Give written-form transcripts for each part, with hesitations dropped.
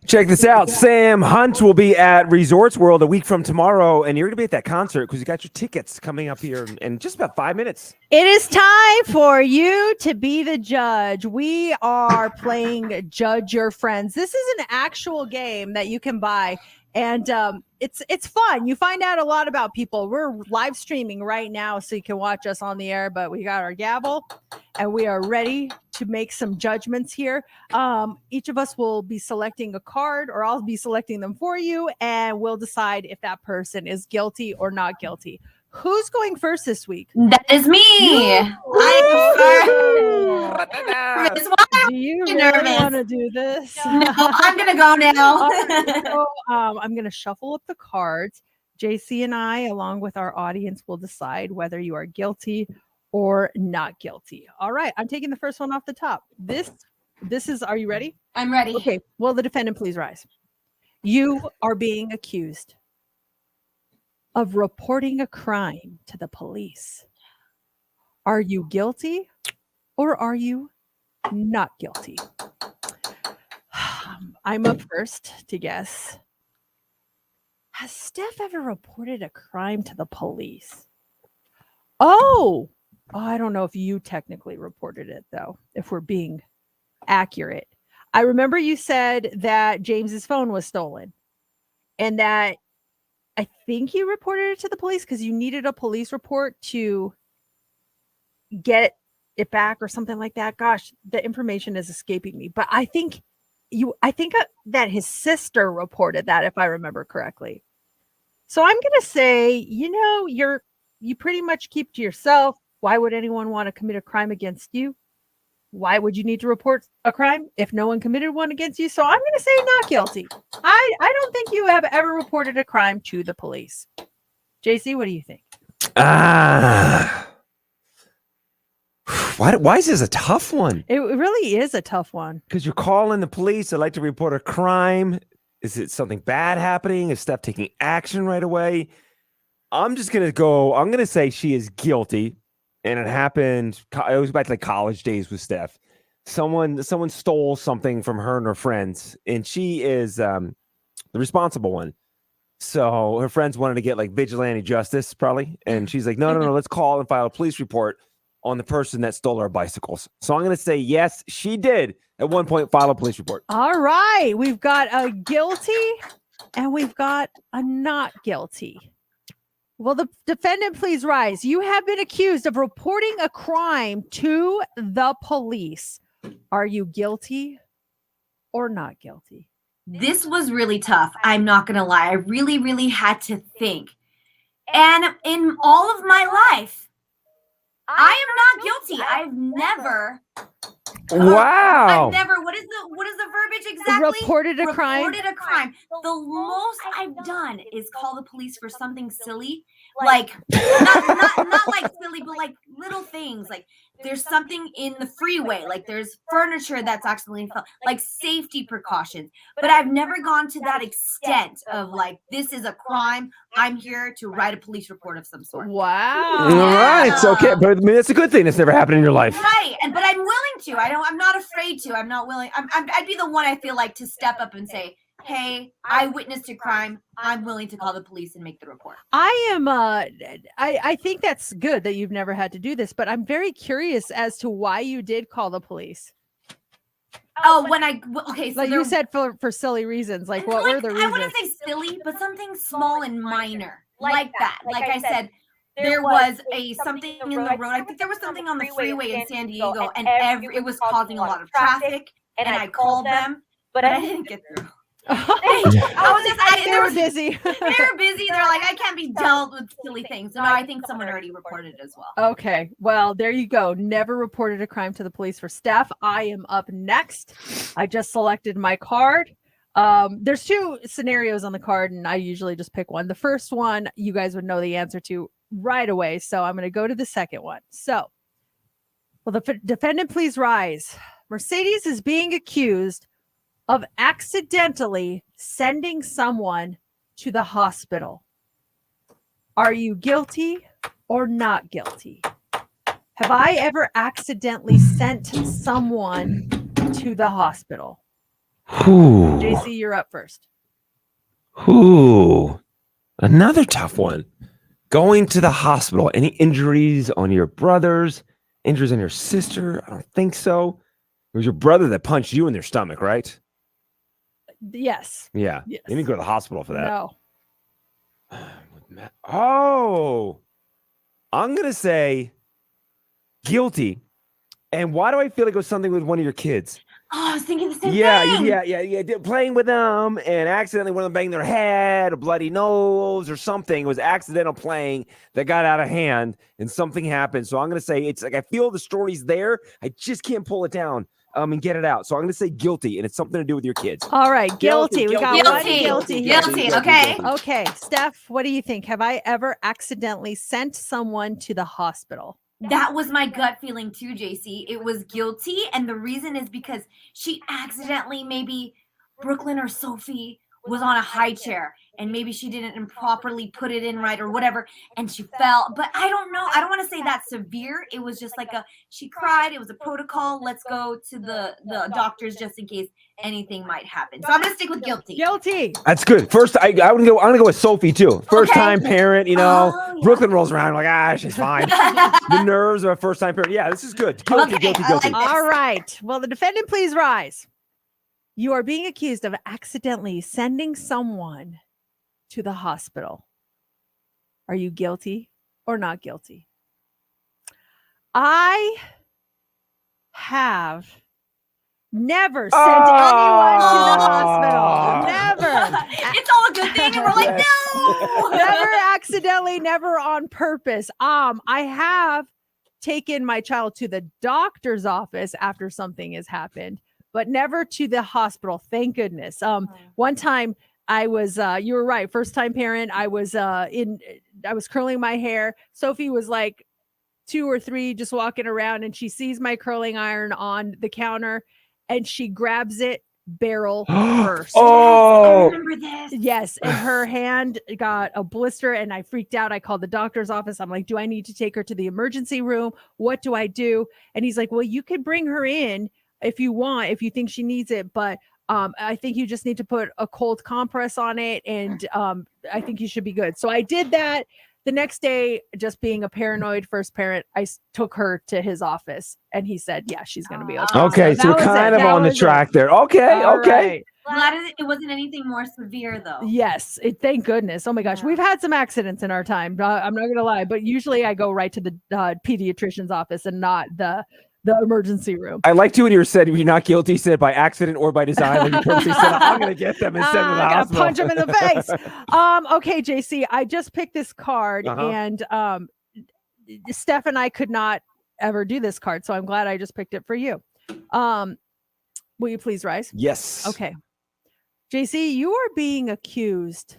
Check this out. Sam Hunt will be at Resorts World a week from tomorrow, and you're going to be at that concert because you got your tickets coming up here in just about 5 minutes. It is time for you to be the judge. We are playing Judge Your Friends. This is an actual game that you can buy, and it's fun. You find out a lot about people. We're live streaming right now, so you can watch us on the air, but we got our gavel, and we are ready to make some judgments here. Each of us will be selecting a card, or I'll be selecting them for you, and we'll decide if that person is guilty or not guilty. Who's going first this week? That is me. Do you really want to do this? No, I'm going to go now. I'm going to shuffle up the cards. JC and I, along with our audience, will decide whether you are guilty or not guilty. All right. I'm taking the first one off the top. This is, are you ready? I'm ready. Okay. Will the defendant please rise? You are being accused of reporting a crime to the police. Are you guilty or are you not guilty? I'm up first to guess. Has Steph ever reported a crime to the police? Oh, I don't know if you technically reported it, though, if we're being accurate. I remember you said that James's phone was stolen and that I think you reported it to the police because you needed a police report to get it back or something like that. Gosh, the information is escaping me, but I think that his sister reported that, if I remember correctly. So I'm going to say, you pretty much keep to yourself. Why would anyone want to commit a crime against you? Why would you need to report a crime if no one committed one against you? So I'm going to say not guilty. I don't think you have ever reported a crime to the police. JC, what do you think? Why is this a tough one? It really is a tough one. Because you're calling the police. I'd like to report a crime. Is it something bad happening? Is Steph taking action right away? I'm going to say she is guilty. And it happened. It was back to like college days with Steph. Someone stole something from her and her friends, and she is the responsible one. So her friends wanted to get like vigilante justice, probably, and she's like, no, let's call and file a police report on the person that stole our bicycles. So I'm going to say yes, she did at one point file a police report. All right, we've got a guilty, and we've got a not guilty. Will the defendant please rise? You have been accused of reporting a crime to the police. Are you guilty or not guilty? This was really tough. I'm not going to lie. I really, really had to think. And in all of my life, I am not guilty. I've never. Wow. I've never. What is the verbiage exactly? Reported a crime. Reported a crime. The most I've done is call the police for something silly, like not like silly, but like little things. Like there's something in the freeway, like there's furniture that's accidentally fell, like safety precautions. But I've never gone to that extent of like this is a crime. I'm here to write a police report of some sort. Wow. All right. It's okay. But I mean, it's a good thing that's never happened in your life. Right. But I'm willing to. I'm not afraid to. I'm not willing. I'd be the one, I feel like, to step up and say, hey, I witnessed a crime. I'm willing to call the police and make the report. I think that's good that you've never had to do this, but I'm very curious as to why you did call the police. So like you said for silly reasons. Like what were the reasons? I wouldn't say silly, but something small and minor like that. Like I said, there was something in the road. I think there was something on the freeway in San Diego, and it was causing a lot of traffic. And I called them, but I didn't get through. They were busy. They were busy. They're like, I can't be dealt with silly things. So no, I think someone already reported as well. Okay. Well, there you go. Never reported a crime to the police for Steph. I am up next. I just selected my card. There's two scenarios on the card, and I usually just pick one. The first one, you guys would know the answer to right away. So I'm going to go to the second one. So, will the defendant please rise? Mercedes is being accused of accidentally sending someone to the hospital. Are you guilty or not guilty? Have I ever accidentally sent someone to the hospital? Whew. JC, you're up first. Whew. Another tough one. Going to the hospital. Any injuries on your brothers? Injuries on your sister? I don't think so. It was your brother that punched you in their stomach, right? Yes. Yeah. Yes. You didn't go to the hospital for that. No. Oh, I'm going to say guilty. And why do I feel like it was something with one of your kids? Oh, I was thinking the same thing. Yeah. Playing with them and accidentally one of them banged their head, a bloody nose or something. It was accidental playing that got out of hand and something happened. So I'm going to say it's like I feel the story's there. I just can't pull it down and get it out. So I'm going to say guilty, and it's something to do with your kids. All right. Guilty. We got one Guilty. guilty. Okay. Okay. Steph, what do you think? Have I ever accidentally sent someone to the hospital? That was my gut feeling too, JC. It was guilty. And the reason is because she accidentally, maybe Brooklyn or Sophie was on a high chair and maybe she didn't improperly put it in right or whatever. And she fell. But I don't know. I don't want to say that severe. It was just like she cried. It was a protocol. Let's go to the doctors just in case anything might happen. So I'm going to stick with guilty. Guilty. That's good. First, I'm gonna go with Sophie too. First time parent, Yeah. Brooklyn rolls around like, she's fine. The nerves of a first time parent. Yeah, this is good. Guilty, Okay, guilty. I like this. All right. Well, the defendant, please rise. You are being accused of accidentally sending someone to the hospital. Are you guilty or not guilty? I have never sent anyone to the hospital. Never. It's all a good thing. And we're like, no. Never accidentally, never on purpose. I have taken my child to the doctor's office after something has happened, but never to the hospital. Thank goodness. One time I was, you were right. First time parent. I was curling my hair. Sophie was like 2 or 3, just walking around, and she sees my curling iron on the counter and she grabs it barrel first. Oh, I remember this. Yes, and her hand got a blister and I freaked out. I called the doctor's office. I'm like, do I need to take her to the emergency room? What do I do? And he's like, well, you could bring her in if you want, if you think she needs it, but I think you just need to put a cold compress on it, and I think you should be good. So I did that. The next day, just being a paranoid first parent, I took her to his office, and he said, yeah, she's going to be okay. okay. So that we're was kind it. of That on the was track it. there. Okay, All okay. right. Glad it wasn't anything more severe, though. Yes, thank goodness. Oh my gosh, we've had some accidents in our time. I'm not gonna lie, but usually I go right to the pediatrician's office and not the emergency room. I liked you when you said you're not guilty, said by accident or by design. Like you purposely said, I'm going to get them and send them to the I'm hospital. gonna punch him in the face. Okay, JC, I just picked this card, and Steph and I could not ever do this card, so I'm glad I just picked it for you. Will you please rise? Yes. Okay. JC, you are being accused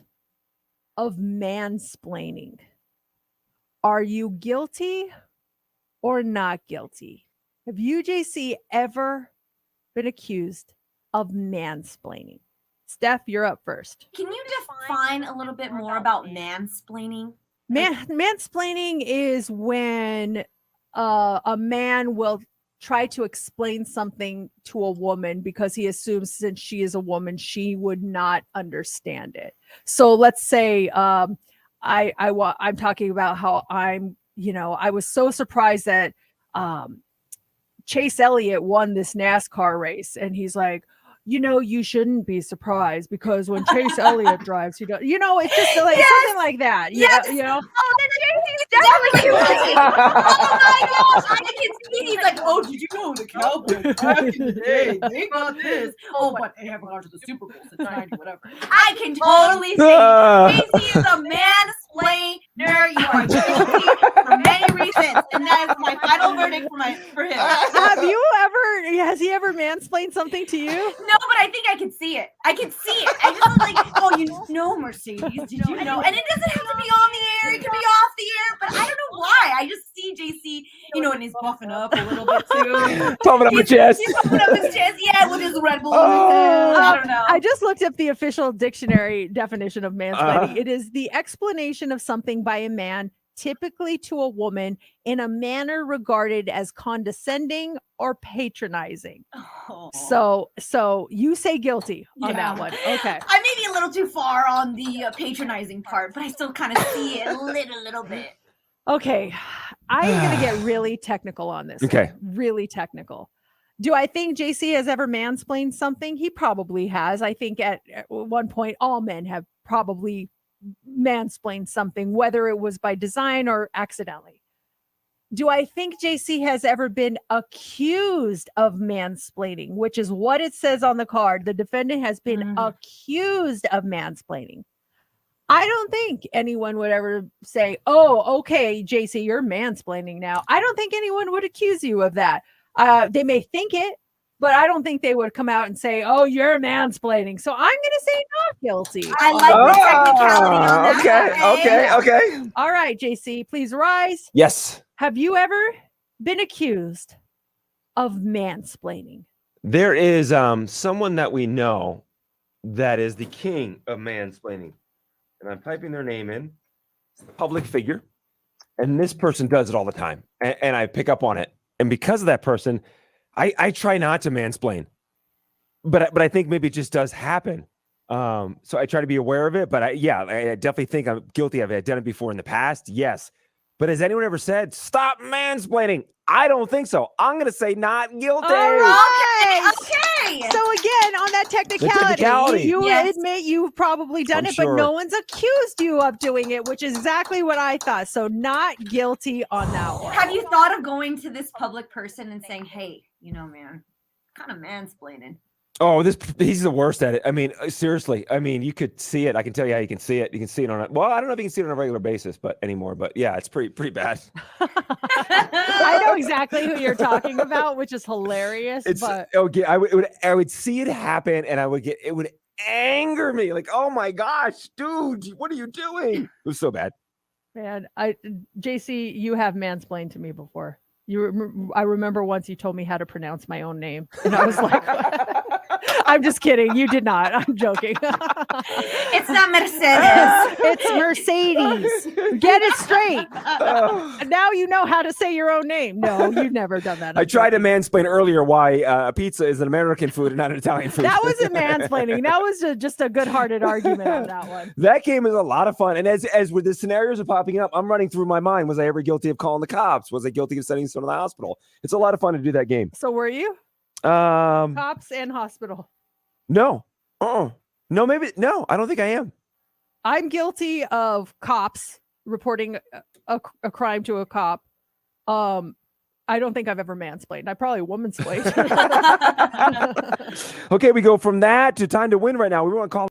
of mansplaining. Are you guilty or not guilty? Have you, JC, ever been accused of mansplaining? Steph, you're up first. Can you define a little bit more about mansplaining? Mansplaining is when a man will try to explain something to a woman because he assumes since she is a woman, she would not understand it. So let's say I'm talking about how I was so surprised that Chase Elliott won this NASCAR race, and he's like, you shouldn't be surprised because when Chase Elliott drives, he does. It's just like something like that. Yes. Oh, then JC's definitely guilty. Oh my gosh, I can see. He's like, oh, did you know the Cowboys back in the day? They got this. Oh, but they haven't gone to the Super Bowl since 90, whatever. I can totally see. JC is a mansplainer. You are guilty for many reasons, and that is my final verdict for him. Has he ever mansplained something to you? No, but I think I can see it. I just was like, oh, Mercedes, did you know? And it doesn't have to be on the air. It can be off the air, but I don't know why. I just see JC, and he's buffing up a little bit too. Pumping up his chest. He's pumping up his chest, with his Red Bull. I don't know. I just looked up the official dictionary definition of mansplaining. It is the explanation of something by a man typically to a woman in a manner regarded as condescending or patronizing. Oh. So you say guilty on that Yeah. one. Okay. I may be a little too far on the patronizing part, but I still kind of see it a little bit. Okay. I'm going to get really technical on this. Okay. One. Really technical. Do I think JC has ever mansplained something? He probably has. I think at one point, all men have probably mansplained something, whether it was by design or accidentally. Do I think JC has ever been accused of mansplaining, which is what it says on the card? The defendant has been accused of mansplaining. I don't think anyone would ever say, oh, okay, JC, you're mansplaining now. I don't think anyone would accuse you of that. They may think it, but I don't think they would come out and say, oh, you're mansplaining. So I'm going to say not guilty. I like the technicality on that. Okay. All right, JC, please rise. Yes. Have you ever been accused of mansplaining? There is someone that we know that is the king of mansplaining. And I'm typing their name in. It's a public figure. And this person does it all the time. And I pick up on it. And because of that person, I try not to mansplain. But I think maybe it just does happen. So I try to be aware of it. But I definitely think I'm guilty of it. I've done it before in the past. Yes. But has anyone ever said, stop mansplaining? I don't think so. I'm going to say not guilty. All right. Okay. So again, on that technicality, you Yes. admit you've probably done I'm it, sure. but no one's accused you of doing it, which is exactly what I thought. So not guilty on that one. Have you thought of going to this public person and saying, hey, man, kind of mansplaining? Oh, he's the worst at it. I mean, seriously. I mean, you could see it. I can tell you how you can see it. You can see it on it. Well, I don't know if you can see it on a regular basis, but anymore. But yeah, it's pretty bad. I know exactly who you're talking about, which is hilarious. But Okay. I would see it happen, and it would anger me. Like, oh my gosh, dude, what are you doing? It was so bad. man, JC, you have mansplained to me before. I remember once you told me how to pronounce my own name, and I was like, I'm just kidding. You did not. I'm joking. It's not Mercedes. It's Mercedes. Get it straight. Now you know how to say your own name. No, you've never done that. I tried to mansplain earlier why pizza is an American food and not an Italian food. That wasn't mansplaining. That was just a good-hearted argument on that one. That game is a lot of fun. And as with the scenarios are popping up, I'm running through my mind. Was I ever guilty of calling the cops? Was I guilty of sending someone to the hospital? It's a lot of fun to do that game. So were you? Cops and hospital. No. No, maybe. No, I don't think I am. I'm guilty of cops reporting a crime to a cop. I don't think I've ever mansplained. I probably womansplained. Okay, we go from that to time to win right now. We want to call